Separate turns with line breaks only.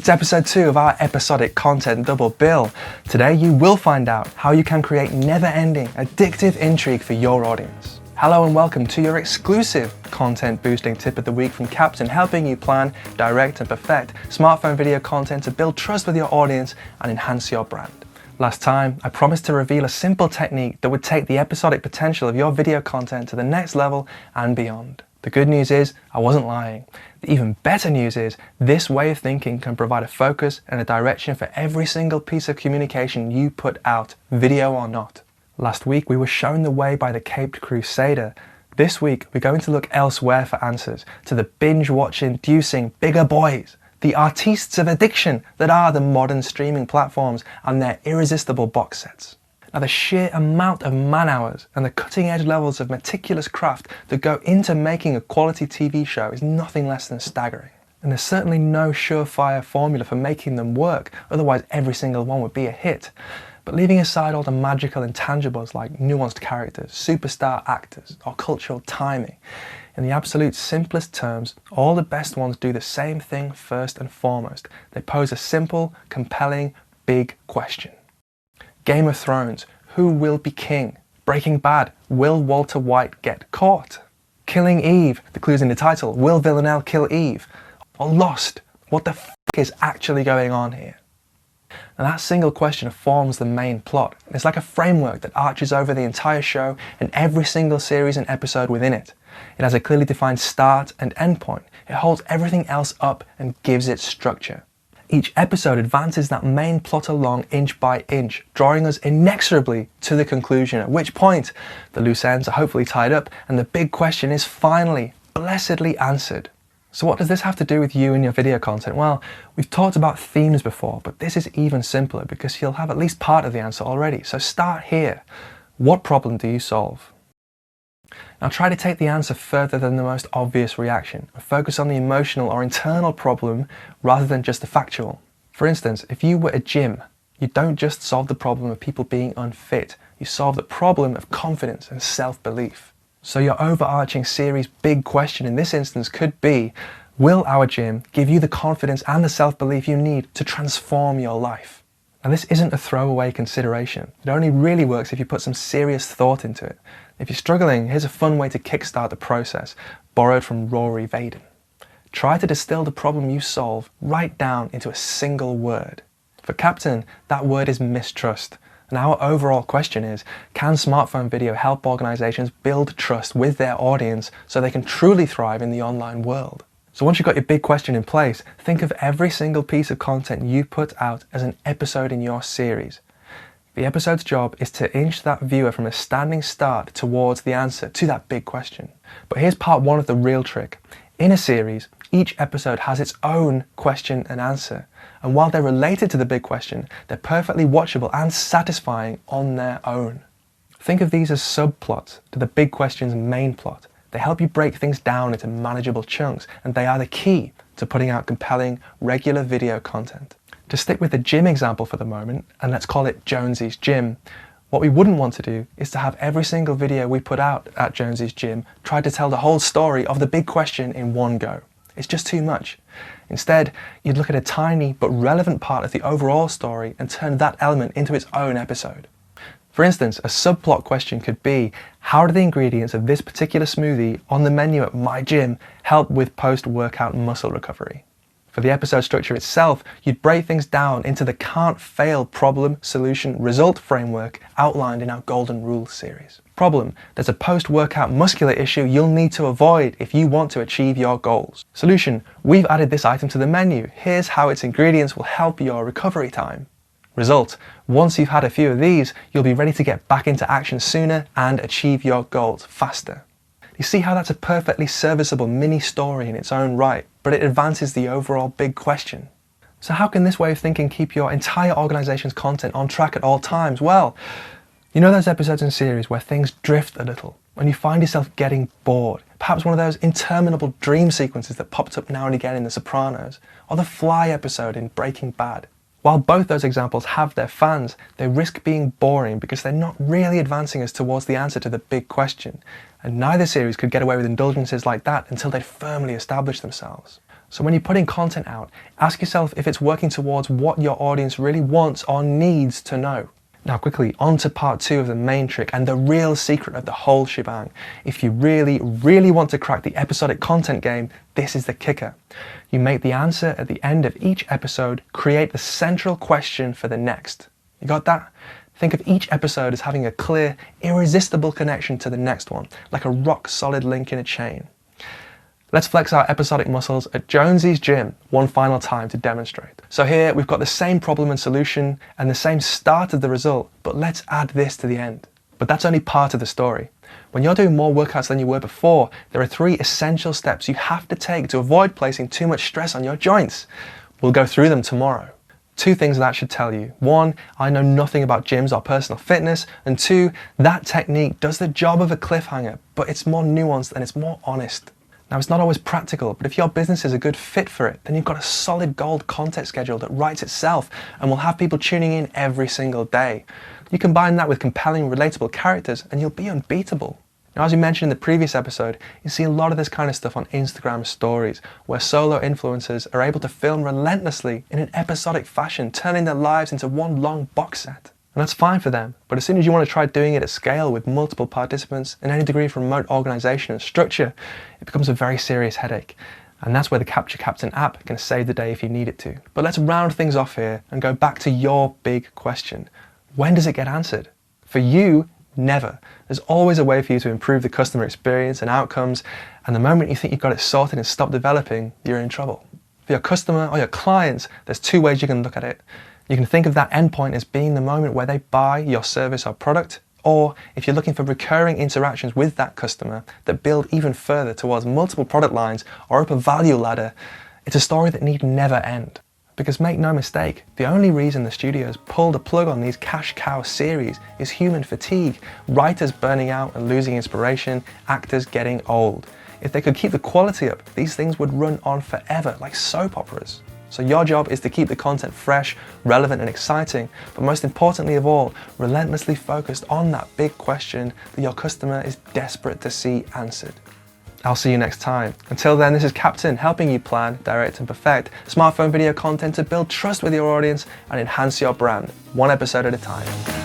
It's episode 2 of our episodic content double bill. Today you will find out how you can create never-ending, addictive intrigue for your audience. Hello and welcome to your exclusive content boosting tip of the week from Captain, helping you plan, direct and perfect smartphone video content to build trust with your audience and enhance your brand. Last time, I promised to reveal a simple technique that would take the episodic potential of your video content to the next level and beyond. The good news is, I wasn't lying. The even better news is, this way of thinking can provide a focus and a direction for every single piece of communication you put out, video or not. Last week, we were shown the way by the Caped Crusader. This week, we're going to look elsewhere for answers to the binge-watch-inducing bigger boys, the artistes of addiction that are the modern streaming platforms and their irresistible box sets. Now, the sheer amount of man-hours and the cutting-edge levels of meticulous craft that go into making a quality TV show is nothing less than staggering. And there's certainly no surefire formula for making them work, otherwise every single one would be a hit. But leaving aside all the magical intangibles like nuanced characters, superstar actors, or cultural timing, in the absolute simplest terms, all the best ones do the same thing first and foremost. They pose a simple, compelling, big question. Game of Thrones, who will be king? Breaking Bad, will Walter White get caught? Killing Eve, the clue's in the title, will Villanelle kill Eve? Or Lost, what the f*** is actually going on here? Now that single question forms the main plot. It's like a framework that arches over the entire show and every single series and episode within it. It has a clearly defined start and end point. It holds everything else up and gives it structure. Each episode advances that main plot along inch by inch, drawing us inexorably to the conclusion, at which point the loose ends are hopefully tied up and the big question is finally, blessedly answered. So what does this have to do with you and your video content? Well, we've talked about themes before, but this is even simpler because you'll have at least part of the answer already. So start here. What problem do you solve? Now try to take the answer further than the most obvious reaction and focus on the emotional or internal problem rather than just the factual. For instance, if you were a gym, you don't just solve the problem of people being unfit, you solve the problem of confidence and self-belief. So your overarching series big question in this instance could be, will our gym give you the confidence and the self-belief you need to transform your life? And this isn't a throwaway consideration. It only really works if you put some serious thought into it. If you're struggling, here's a fun way to kickstart the process, borrowed from Rory Vaden. Try to distill the problem you solve right down into a single word. For Captain, that word is mistrust. And our overall question is, can smartphone video help organizations build trust with their audience so they can truly thrive in the online world? So once you've got your big question in place, think of every single piece of content you put out as an episode in your series. The episode's job is to inch that viewer from a standing start towards the answer to that big question. But here's part one of the real trick. In a series, each episode has its own question and answer. And while they're related to the big question, they're perfectly watchable and satisfying on their own. Think of these as subplots to the big question's main plot. They help you break things down into manageable chunks, and they are the key to putting out compelling, regular video content. To stick with the gym example for the moment, and let's call it Jonesy's Gym, what we wouldn't want to do is to have every single video we put out at Jonesy's Gym try to tell the whole story of the big question in one go. It's just too much. Instead, you'd look at a tiny but relevant part of the overall story and turn that element into its own episode. For instance, a subplot question could be, how do the ingredients of this particular smoothie on the menu at my gym help with post-workout muscle recovery? For the episode structure itself, you'd break things down into the can't fail problem, solution, result framework outlined in our Golden Rules series. Problem, there's a post-workout muscular issue you'll need to avoid if you want to achieve your goals. Solution, we've added this item to the menu. Here's how its ingredients will help your recovery time. Result, once you've had a few of these, you'll be ready to get back into action sooner and achieve your goals faster. You see how that's a perfectly serviceable mini story in its own right, but it advances the overall big question. So how can this way of thinking keep your entire organization's content on track at all times? Well, you know those episodes and series where things drift a little, and you find yourself getting bored? Perhaps one of those interminable dream sequences that popped up now and again in The Sopranos, or the Fly episode in Breaking Bad. While both those examples have their fans, they risk being boring because they're not really advancing us towards the answer to the big question. And neither series could get away with indulgences like that until they'd firmly established themselves. So when you're putting content out, ask yourself if it's working towards what your audience really wants or needs to know. Now quickly, on to part 2 of the main trick and the real secret of the whole shebang. If you really want to crack the episodic content game, this is the kicker. You make the answer at the end of each episode create the central question for the next. You got that? Think of each episode as having a clear, irresistible connection to the next one, like a rock-solid link in a chain. Let's flex our episodic muscles at Jonesy's gym one final time to demonstrate. So here we've got the same problem and solution and the same start of the result, but let's add this to the end. But that's only part of the story. When you're doing more workouts than you were before, there are 3 essential steps you have to take to avoid placing too much stress on your joints. We'll go through them tomorrow. 2 things that should tell you. 1, I know nothing about gyms or personal fitness, and 2, that technique does the job of a cliffhanger, but it's more nuanced and it's more honest. Now, it's not always practical, but if your business is a good fit for it, then you've got a solid gold content schedule that writes itself and will have people tuning in every single day. You combine that with compelling, relatable characters and you'll be unbeatable. Now, as we mentioned in the previous episode, you see a lot of this kind of stuff on Instagram stories, where solo influencers are able to film relentlessly in an episodic fashion, turning their lives into one long box set. And that's fine for them, but as soon as you want to try doing it at scale with multiple participants and any degree of remote organization and structure, it becomes a very serious headache. And that's where the Capture Captain app can save the day if you need it to. But let's round things off here and go back to your big question. When does it get answered? For you, never. There's always a way for you to improve the customer experience and outcomes, and the moment you think you've got it sorted and stop developing, you're in trouble. For your customer or your clients, there's 2 ways you can look at it. You can think of that endpoint as being the moment where they buy your service or product, or if you're looking for recurring interactions with that customer that build even further towards multiple product lines or up a value ladder, it's a story that need never end. Because make no mistake, the only reason the studios pull the plug on these cash cow series is human fatigue, writers burning out and losing inspiration, actors getting old. If they could keep the quality up, these things would run on forever like soap operas. So your job is to keep the content fresh, relevant and exciting, but most importantly of all, relentlessly focused on that big question that your customer is desperate to see answered. I'll see you next time. Until then, this is Captain helping you plan, direct and perfect smartphone video content to build trust with your audience and enhance your brand, one episode at a time.